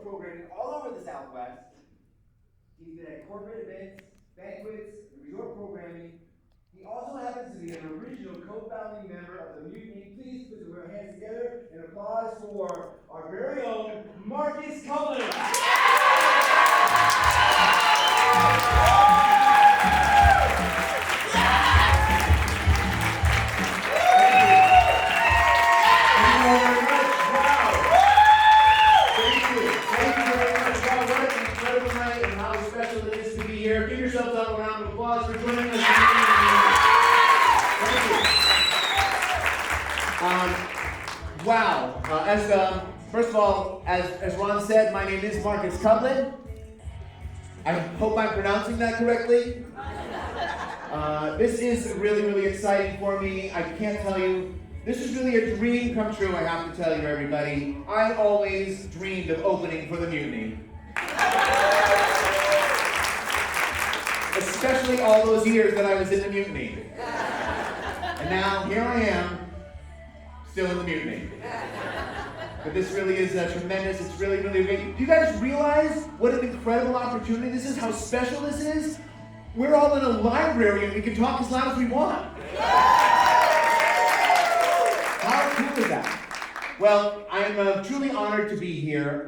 programming all over the Southwest. He's been at corporate events, banquets, and resort programming. He also happens to be an original co-founding member of the Mutiny. Please put your hands together and applause for our very own Markus Kublin. Give yourselves a round of applause for joining us. Thank you. Wow. First of all, as Ron said, my name is Markus Kublin. I hope I'm pronouncing that correctly. This is really, really exciting for me. I can't tell you. This is really a dream come true, I have to tell you, everybody. I always dreamed of opening for the Mutiny. Especially all those years that I was in the Mutiny. And now, here I am, still in the Mutiny. But this really is tremendous. It's really, really great. Do you guys realize what an incredible opportunity this is? How special this is? We're all in a library and we can talk as loud as we want. How cool is that? Well, I'm truly honored to be here.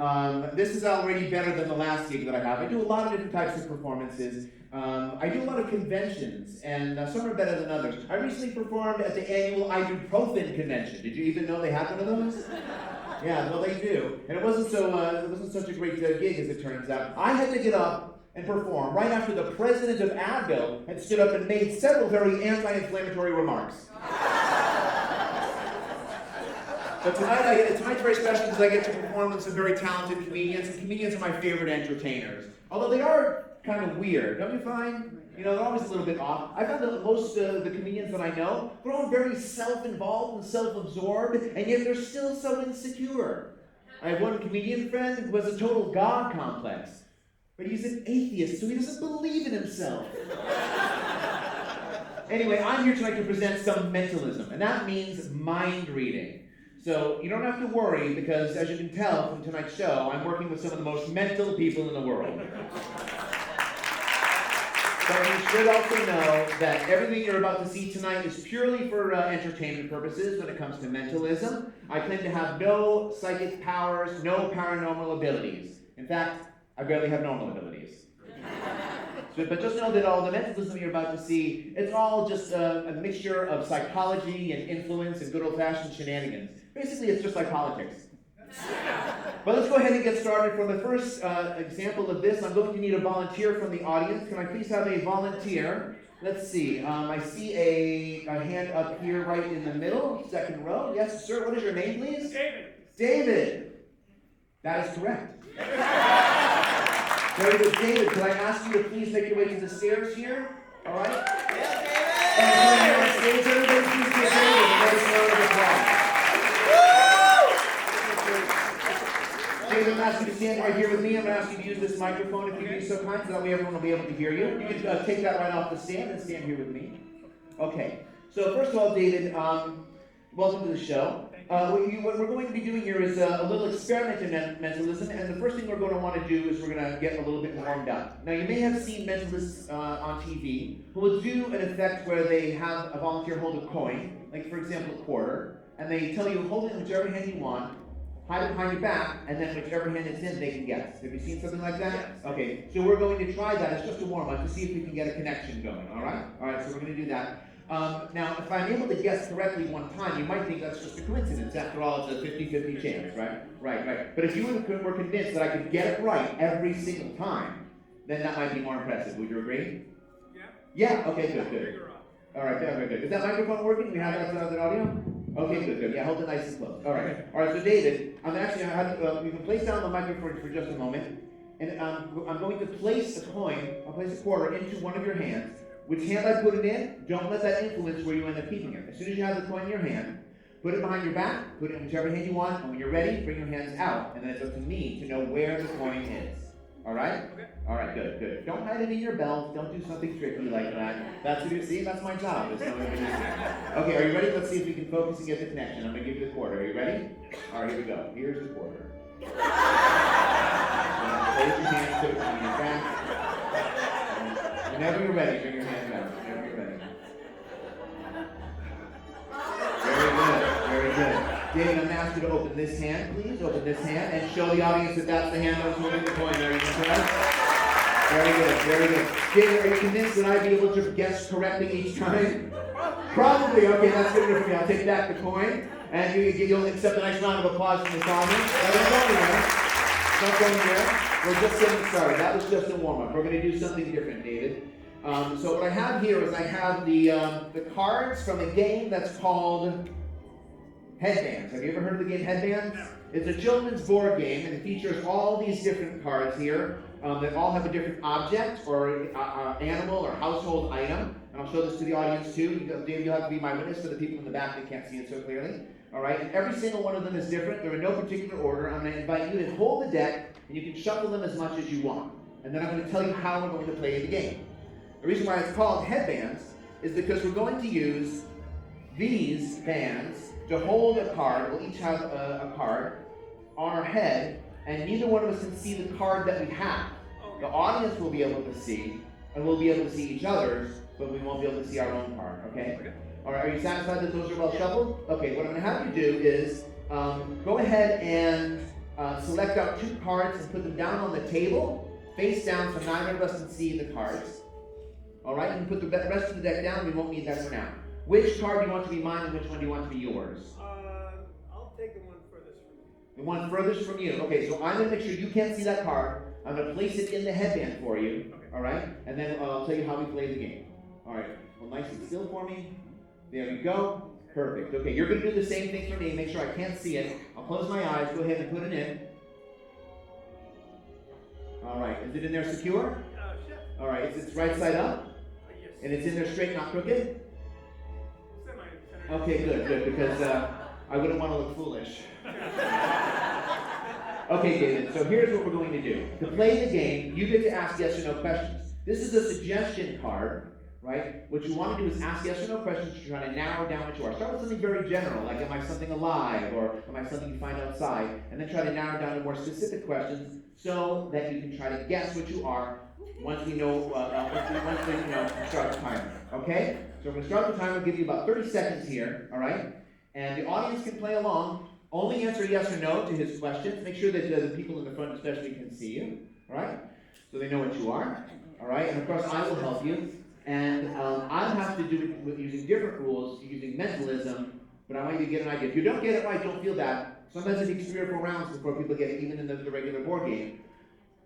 This is already better than the last gig that I have. I do a lot of different types of performances. I do a lot of conventions, and some are better than others. I recently performed at the annual ibuprofen convention. Did you even know they had one of those? Yeah, well they do. And it wasn't such a great gig as it turns out. I had to get up and perform right after the president of Advil had stood up and made several very anti-inflammatory remarks. But tonight's very special because I get to perform with some very talented comedians, and comedians are my favorite entertainers. Although they are kind of weird, don't you find? You know, they're always a little bit off. I found that most of the comedians that I know, they're all very self-involved and self-absorbed, and yet they're still so insecure. I have one comedian friend who has a total God complex, but he's an atheist, so he doesn't believe in himself. Anyway, I'm here tonight to present some mentalism, and that means mind reading. So you don't have to worry because, as you can tell from tonight's show, I'm working with some of the most mental people in the world. But you should also know that everything you're about to see tonight is purely for entertainment purposes when it comes to mentalism. I claim to have no psychic powers, no paranormal abilities. In fact, I barely have normal abilities. But just know that all the mentalism you're about to see, it's all just a mixture of psychology and influence and good old-fashioned shenanigans. Basically, it's just like politics. But let's go ahead and get started. For the first example of this, I'm going to need a volunteer from the audience. Can I please have a volunteer? Let's see. I see a hand up here right in the middle, second row. Yes, sir. What is your name, please? David. David. That is correct. Very good, David. Could I ask you to please make your way to the stairs here? All right? Yes, David. And everybody please give David a nice round of applause. David, I'm going to ask you to stand right here with me. I'm going to ask you to use this microphone if you'd be so kind, so that way everyone will be able to hear you. You can take that right off the stand and stand here with me. Okay. So first of all, David, welcome to the show. What we're going to be doing here is a little experiment in mentalism, and the first thing we're going to want to do is we're going to get a little bit warmed up. Now, you may have seen mentalists on TV who will do an effect where they have a volunteer hold a coin, like for example a quarter, and they tell you hold it in whichever hand you want, hide it behind your back, and then whichever hand it's in, they can guess. Have you seen something like that? Yes. Okay, so we're going to try that. It's just a warm-up to see if we can get a connection going, all right? All right, so we're going to do that. Now, if I'm able to guess correctly one time, you might think that's just a coincidence. After all, it's a 50-50 chance, right? Right. But if you were convinced that I could get it right every single time, then that might be more impressive. Would you agree? Yeah. Yeah? Okay, good. All right, very good. Is that microphone working? Do we have that audio? Okay, good. Yeah, hold it nice and close. All right, so David, I'm actually, you can place down the microphone for just a moment, and I'm going to place a coin, I'll place a quarter into one of your hands. Which hand I put it in, don't let that influence where you end up keeping it. As soon as you have the coin in your hand, put it behind your back, put it in whichever hand you want, and when you're ready, bring your hands out, and then it's up to me to know where the coin is. All right? Okay. All right, good. Don't hide it in your belt. Don't do something tricky like that. That's what you see. That's my job. Okay, are you ready? Let's see if we can focus and get the connection. I'm going to give you the quarter. Are you ready? All right, here we go. Here's the quarter. Whenever you're ready, bring your hand down. Whenever you're ready. Very good. David, I'm going to ask you to open this hand, please. Open this hand and show the audience that that's the hand that was holding the coin. Are you impressed? Very good. David, are you convinced that I'd be able to guess correctly each time? Probably. Okay, that's good enough for me. I'll take back the coin, and you'll accept a nice round of applause from this audience. Don't go anywhere. We're just getting started. That was just a warm-up. We're going to do something different, David. So what I have here is I have the cards from a game that's called Headbands. Have you ever heard of the game Headbands? It's a children's board game, and it features all these different cards here that all have a different object or animal or household item. And I'll show this to the audience too. David, you'll have to be my witness for the people in the back that can't see it so clearly. All right, and every single one of them is different. They're in no particular order. I'm going to invite you to hold the deck, and you can shuffle them as much as you want. And then I'm going to tell you how we're going to play the game. The reason why it's called Headbands is because we're going to use these bands to hold a card. We'll each have a card on our head, and neither one of us can see the card that we have. The audience will be able to see, and we'll be able to see each other's, but we won't be able to see our own card, okay? All right, are you satisfied that those are well shuffled? Okay, what I'm going to have you do is go ahead and select out 2 cards and put them down on the table, face down, so neither of us can see the cards. All right, and put the rest of the deck down. We won't need that for now. Which card do you want to be mine, and which one do you want to be yours? I'll take the one furthest from you. The one furthest from you. Okay, so I'm going to make sure you can't see that card. I'm going to place it in the headband for you. Okay. All right, and then I'll tell you how we play the game. All right, well, nice and still for me. There we go. Perfect. Okay, you're going to do the same thing for me. Make sure I can't see it. I'll close my eyes. Go ahead and put it in. All right, is it in there secure? Sure. All right, it's right side up? Yes. And it's in there straight, not crooked? Semi-center. Okay, good, because I wouldn't want to look foolish. Okay, David, so here's what we're going to do. To play the game, you get to ask yes or no questions. This is a suggestion card, right? What you want to do is ask yes or no questions to try to narrow down what you are. Start with something very general, like am I something alive, or am I something you find outside? And then try to narrow down to more specific questions so that you can try to guess what you are once we know, start the timer, okay? So we're going to start the timer, we'll give you about 30 seconds here, all right? And the audience can play along. Only answer yes or no to his questions. Make sure that the people in the front especially can see you, all right? So they know what you are, all right? And of course, I will help you. And I'll have to do it with using different rules, using mentalism, but I want you to get an idea. If you don't get it right, don't feel bad. Sometimes it takes 3 or 4 rounds before people get it, even in the regular board game.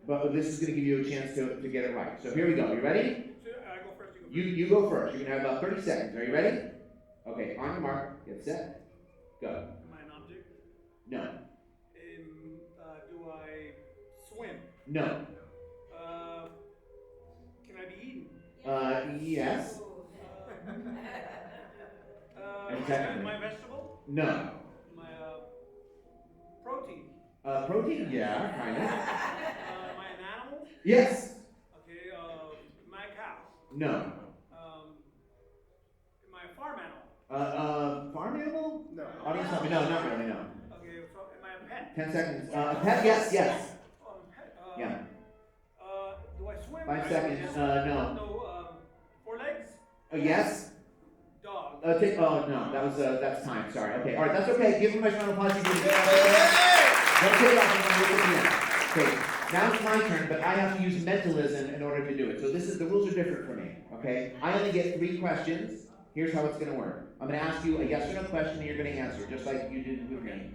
But this is going to give you a chance to get it right. So here we go. You ready? I go first. You go first. You're going to have about 30 seconds. Are you ready? Okay, on your mark, get set, go. Am I an object? No. Do I swim? No. Can I be eaten? Yes. Am I a vegetable? No. Am I protein? Protein? Yeah, kind of. Am I an animal? Yes. Okay, am I a cow? No. Am I a farm animal? Farm animal? No. Audience, tell me. No, not really, no. Okay, so am I a pet? 10 seconds. A pet? Yes. Oh, I'm a pet. Yeah. Do I swim? 5 seconds. No. No, 4 legs? Yes. Dog. No, that's time. Sorry. Okay. All right. That's okay. Give him a nice round of applause. Don't take it off and look at the end. Okay. Now it's my turn, but I have to use mentalism in order to do it. So the rules are different for me. Okay. I only get 3 questions. Here's how it's going to work. I'm going to ask you a yes or no question, and you're going to answer, just like you did with me.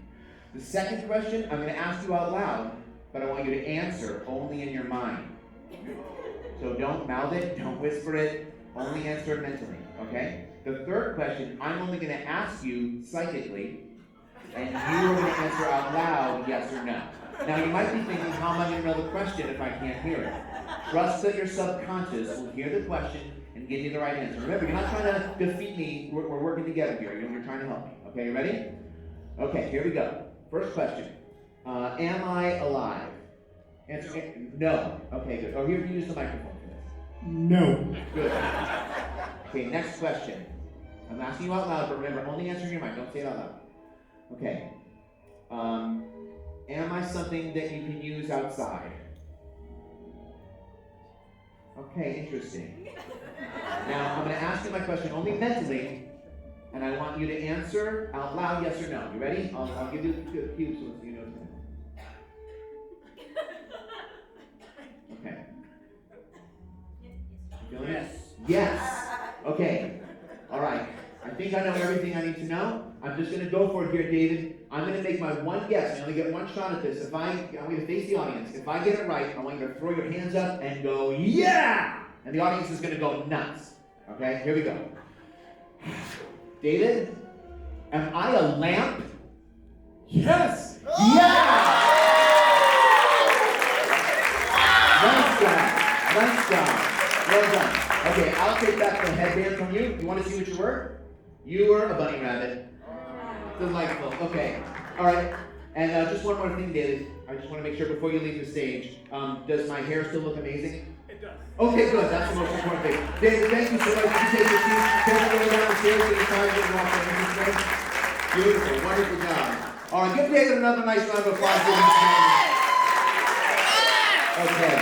The second question, I'm going to ask you out loud, but I want you to answer only in your mind. So don't mouth it, don't whisper it, only answer it mentally, okay? The third question, I'm only going to ask you psychically, and you're going to answer out loud yes or no. Now you might be thinking, how am I going to know the question if I can't hear it? Trust that your subconscious will hear the question and give you the right answer. Remember, you're not trying to defeat me, we're working together here, you're trying to help me. Okay, you ready? Okay, here we go. First question, am I alive? Answer, no. Okay, good. Oh, here, you use the microphone for this. No. Good. Okay, next question. I'm asking you out loud, but remember, only answer in your mind. Don't say it out loud. Okay. Am I something that you can use outside? Okay, interesting. Now, I'm going to ask you my question only mentally, and I want you to answer out loud, yes or no. You ready? I'll give you a cue so you know it's going. Okay. Feeling it? Yes. Okay. All right. I think I know everything I need to know. I'm just going to go for it here, David. I'm going to make my one guess. I only get one shot at this. I'm going to face the audience. If I get it right, I want you to throw your hands up and go, yeah! And the audience is going to go nuts. Okay? Here we go. David, am I a lamp? Yes! Yeah! Nice job. Well done. Okay, I'll take back the headband from you. You want to see what you were? You were a bunny rabbit. Delightful. Okay. All right. And just one more thing, David. I just want to make sure before you leave the stage, does my hair still look amazing? It does. Okay, good. That's the most important thing. David, thank you so much. You take your seat. Take it way down the stairs to the side and walk over this way. Beautiful. Wonderful job. All right. Give David another nice round of applause. Okay.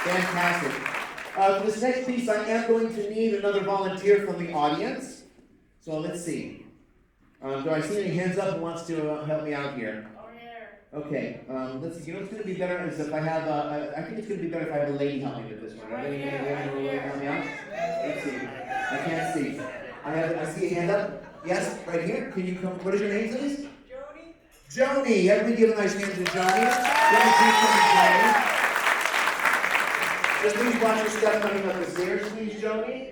Fantastic. For this next piece, I am going to need another volunteer from the audience. So let's see. Do I see any hands up who wants to help me out here? Okay. Let's see. You know what's going to be better is if I have I think it's going to be better if I have a lady help me with this one. Are there any lady help me out? Let's see. I can't see. I see a hand up. Yes, right here. Can you come? What is your name, please? Joni. Everybody give a nice hand to Joni. Joni. Just please watch your step coming up the stairs, please, Joni.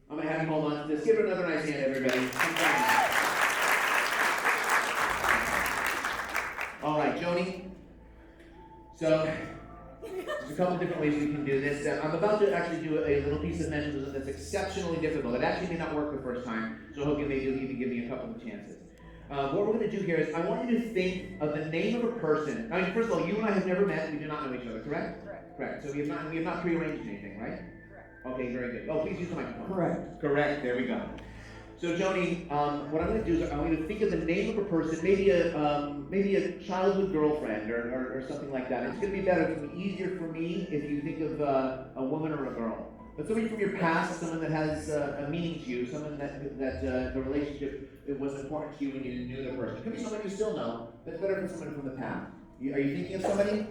I'm going to have you hold on to this. Give her another nice hand, everybody. All right, Joni. So, there's a couple different ways we can do this. I'm about to actually do a little piece of mentalism that's exceptionally difficult. It actually may not work the first time, so I hope you maybe you'll even give me a couple of chances. What we're going to do here is I want you to think of the name of a person. Now, first of all, you and I have never met. We do not know each other, correct? Correct. So we have not prearranged anything, right? Correct. Okay, very good. Oh, please use the microphone. Correct. There we go. So, Joni, what I'm going to do is I want you to think of the name of a person, maybe a childhood girlfriend or something like that. It's going to be better. It's going to be easier for me if you think of a woman or a girl. But somebody from your past, someone that has a meaning to you, someone that the relationship it was important to you when you knew the person. It could be someone you still know, but it's better for someone from the past. Are you thinking of somebody?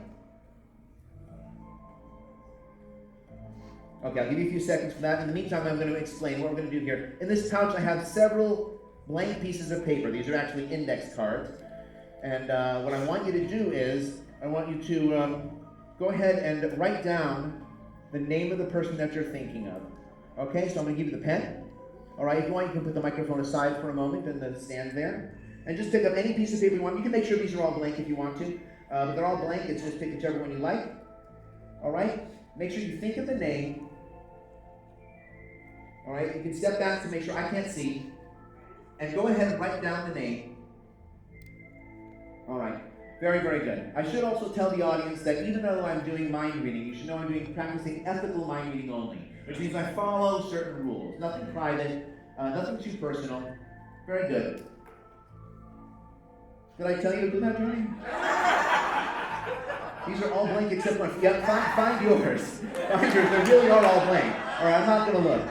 Okay, I'll give you a few seconds for that. In the meantime, I'm going to explain what we're going to do here. In this pouch, I have several blank pieces of paper. These are actually index cards. And what I want you to do is, I want you to go ahead and write down the name of the person that you're thinking of. Okay, so I'm going to give you the pen. All right, if you want, you can put the microphone aside for a moment and then stand there. And just pick up any piece of paper you want. You can make sure these are all blank if you want to. But they're all blank. It's just pick whichever one you like. All right? Make sure you think of the name. All right? You can step back to make sure I can't see. And go ahead and write down the name. All right. Very, very good. I should also tell the audience that even though I'm doing mind reading, you should know I'm practicing ethical mind reading only. Which means I follow certain rules. Nothing private, nothing too personal. Very good. Did I tell you to do that, Johnny? These are all blank except one. Yeah, find yours. Find yours. They really are all blank. All right, I'm not going to look.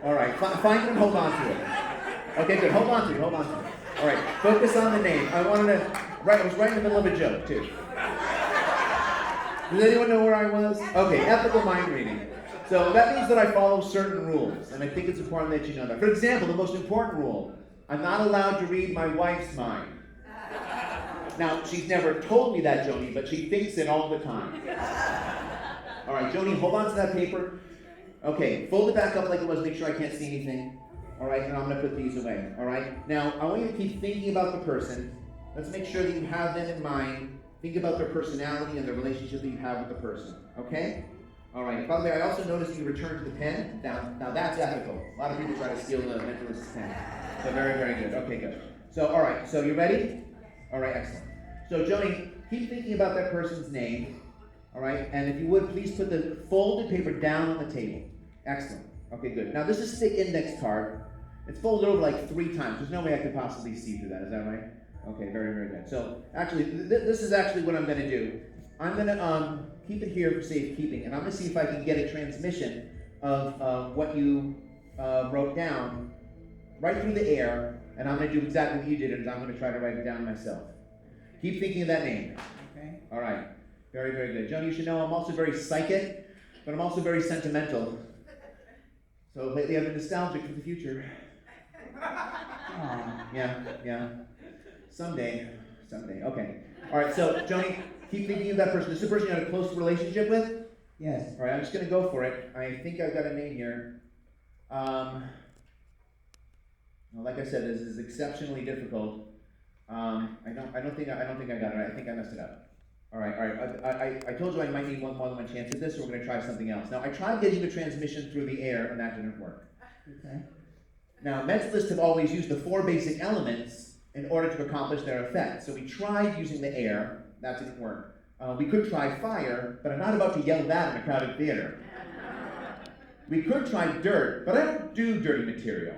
All right, find it and hold on to it. Okay, good. Hold on to it. Hold on to it. All right, focus on the name. I was right in the middle of a joke, too. Does anyone know where I was? Okay, ethical mind reading. So that means that I follow certain rules, and I think it's important that you know that. For example, the most important rule, I'm not allowed to read my wife's mind. Now, she's never told me that, Joni, but she thinks it all the time. All right, Joni, hold on to that paper. Okay, fold it back up like it was, make sure I can't see anything. All right, and I'm going to put these away. All right, now I want you to keep thinking about the person. Let's make sure that you have them in mind. Think about their personality and the relationship that you have with the person, okay? All right. By the way, I also noticed you returned the pen. Now that's ethical. A lot of people try to steal the mentalist's pen. So very, very good. Okay, good. So, all right. So you ready? All right, excellent. So, Joni, keep thinking about that person's name. All right. And if you would, please put the folded paper down on the table. Excellent. Okay, good. Now this is a thick index card. It's folded over like 3 times. There's no way I could possibly see through that. Is that right? Okay, very, very good. So actually, this is actually what I'm going to do. I'm going to keep it here for safekeeping, and I'm going to see if I can get a transmission of what you wrote down right through the air, and I'm going to do exactly what you did, and I'm going to try to write it down myself. Keep thinking of that name. Okay. All right. Very, very good. Joni, you should know I'm also very psychic, but I'm also very sentimental. So lately I've been nostalgic for the future. Aw. Yeah. Someday. Okay. All right, so Joni, keep thinking of that person. This is the person you had a close relationship with? Yes. All right, I'm just going to go for it. I think I've got a name here. Well, like I said, this is exceptionally difficult. I don't think I got it right. I think I messed it up. All right. I told you I might need more than one chance at this, so we're going to try something else. Now, I tried getting the transmission through the air, and that didn't work. Okay. Now, mentalists have always used the 4 basic elements in order to accomplish their effect. So we tried using the air, that didn't work. We could try fire, but I'm not about to yell that in a crowded theater. We could try dirt, but I don't do dirty material.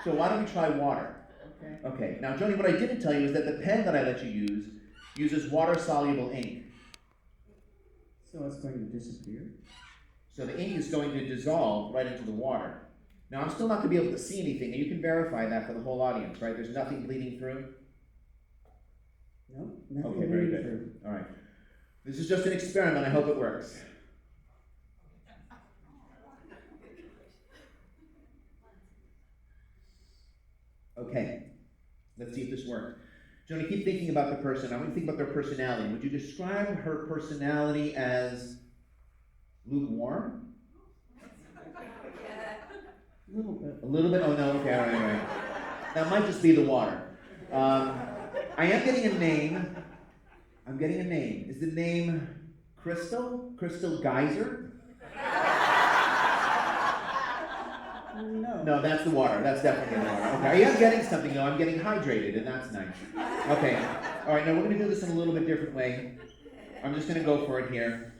So why don't we try water? Okay, now Joni, what I didn't tell you is that the pen that I let you use uses water-soluble ink. So it's going to disappear? So the ink is going to dissolve right into the water. Now I'm still not going to be able to see anything, and you can verify that for the whole audience, right? There's nothing bleeding through? No, nothing Okay, very bleeding good. through. All right. This is just an experiment. I hope it works. Okay. Let's see if this works. Joni, keep thinking about the person. I want you to think about their personality. Would you describe her personality as lukewarm? A little bit. A little bit? Oh, no. Okay, all right. That might just be the water. I am getting a name. I'm getting a name. Is the name Crystal? Crystal Geyser? No. No, that's the water. That's definitely the water. Okay, I am getting something, though. I'm getting hydrated, and that's nice. Okay. All right, now we're going to do this in a little bit different way. I'm just going to go for it here.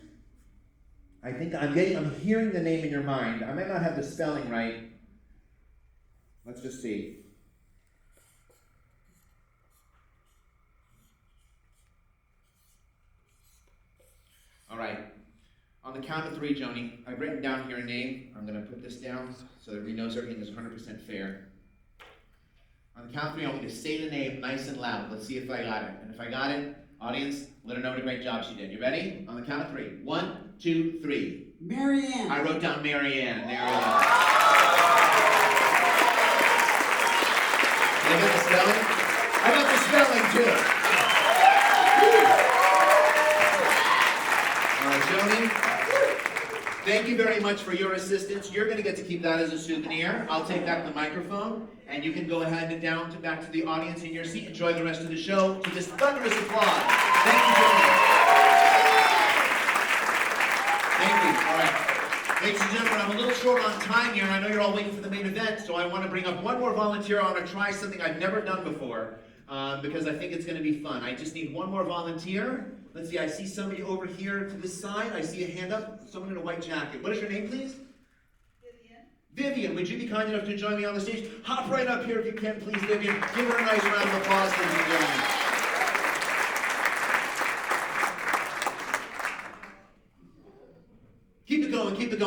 I think I'm hearing the name in your mind. I might not have the spelling right. Let's just see. All right. On the count of 3, Joni, I've written down here a name. I'm going to put this down so that we know everything is 100% fair. On the count of 3, I want you to say the name nice and loud. Let's see if I got it. And if I got it, audience, let her know what a great job she did. You ready? On the count of 3. 1, 2, 3. Marianne. I wrote down Marianne. There we go. Did I get the spelling? I got the spelling too. All right, Joni. Thank you very much for your assistance. You're going to get to keep that as a souvenir. I'll take back the microphone, and you can go ahead and back to the audience in your seat. Enjoy the rest of the show to this thunderous applause. Thank you, Joni. Thank you. All right. Ladies and gentlemen, I'm a little short on time here. I know you're all waiting for the main event, so I want to bring up one more volunteer. I want to try something I've never done before because I think it's going to be fun. I just need one more volunteer. Let's see, I see somebody over here to this side. I see a hand up. Someone in a white jacket. What is your name, please? Vivian, would you be kind enough to join me on the stage? Hop right up here if you can, please, Vivian. Give her a nice round of applause, ladies and gentlemen. Keep it going. It's all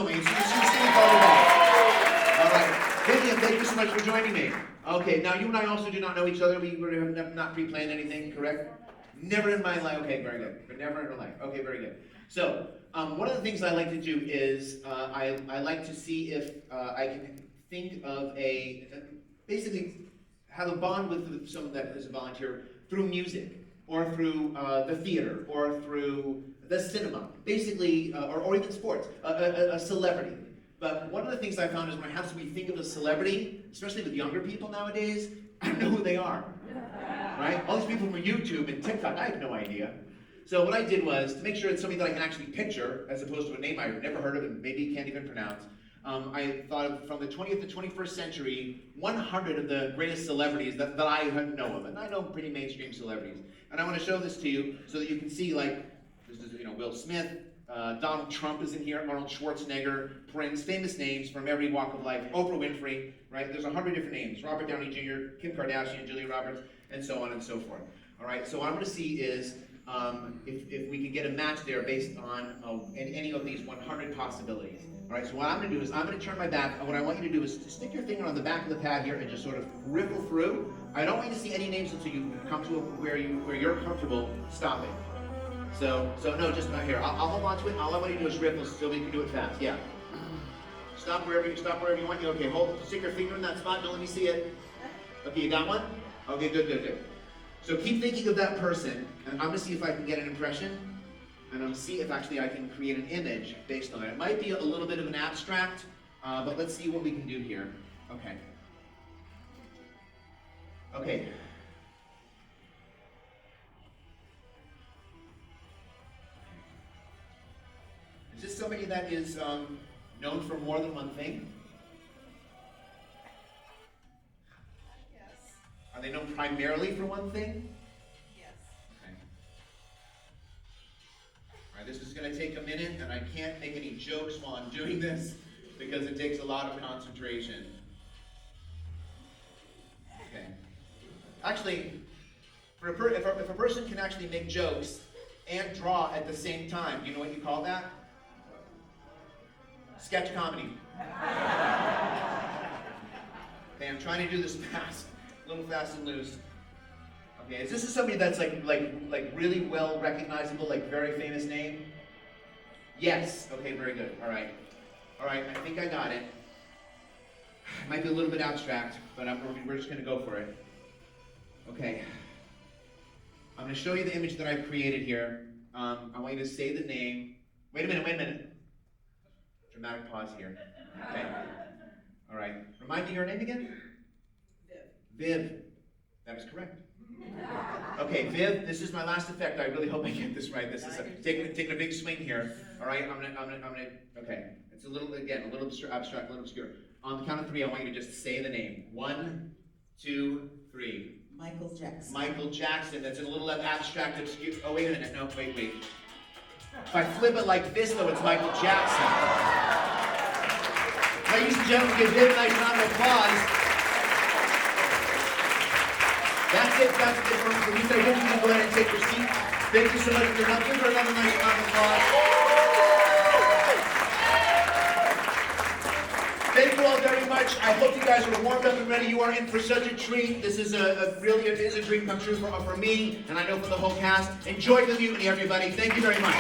right. Vivian, thank you so much for joining me. Okay, now you and I also do not know each other. We have not pre-planned anything, correct? Never in my life. Okay, very good. But never in my life. Okay, very good. So, one of the things I like to do is I like to see if I can think of basically have a bond with someone that is a volunteer through music, or through the theater, or through the cinema, basically, or even sports, a celebrity. But one of the things I found is when I have somebody think of a celebrity, especially with younger people nowadays, I don't know who they are, right? All these people from YouTube and TikTok, I have no idea. So what I did was, to make sure it's something that I can actually picture, as opposed to a name I've never heard of and maybe can't even pronounce, I thought of, from the 20th to 21st century, 100 of the greatest celebrities that I know of. And I know pretty mainstream celebrities. And I want to show this to you so that you can see, like, this is, Will Smith, Donald Trump is in here, Arnold Schwarzenegger, Prince, famous names from every walk of life, Oprah Winfrey, right? There's 100 different names, Robert Downey Jr., Kim Kardashian, Julia Roberts, and so on and so forth. All right, so what I'm going to see is if we can get a match there based on any of these 100 possibilities. All right, so what I'm going to do is I'm going to turn my back, and what I want you to do is stick your finger on the back of the pad here and just sort of riffle through. I don't want you to see any names until you come to where you're comfortable stopping. So no, just not here. I'll hold on to it. All I want you to do is riffle so we can do it fast. Yeah. Stop wherever you want. Okay, stick your finger in that spot. Don't let me see it. Okay, you got one? Okay, good. So keep thinking of that person, and I'm gonna see if I can get an impression, and I'm gonna see if actually I can create an image based on it. It might be a little bit of an abstract, but let's see what we can do here. Okay. Is this somebody that is known for more than one thing? Yes. Are they known primarily for one thing? Yes. Okay. All right, this is going to take a minute, and I can't make any jokes while I'm doing this because it takes a lot of concentration. Okay. Actually, if a person can actually make jokes and draw at the same time, you know what you call that? Sketch comedy. Okay, I'm trying to do this fast, a little fast and loose. Okay, is this somebody that's like really well recognizable, like very famous name? Yes. Okay, very good. All right, I think I got it. It might be a little bit abstract, but we're just going to go for it. Okay, I'm going to show you the image that I've created here. I want you to say the name. Wait a minute. Dramatic pause here. Okay. All right. Remind me your name again? Viv. That is correct. Okay, Viv, this is my last effect. I really hope I get this right. This is taking a big swing here. All right, I'm gonna. Okay, it's a little abstract, a little obscure. On the count of 3, I want you to just say the name. 1, 2, 3. Michael Jackson. Michael Jackson. That's a little abstract, obscure. Oh, wait a minute. No, wait. If I flip it like this, though, it's Michael Jackson. Ladies and gentlemen, give Viv a nice round of applause. That's it for you. You can go ahead and take your seat. Thank you so much for your help. Give her another nice round of applause. Thank you all very much. I hope you guys are warmed up and ready. You are in for such a treat. This is it is a dream come true for me, and I know for the whole cast. Enjoy the mutiny, everybody. Thank you very much.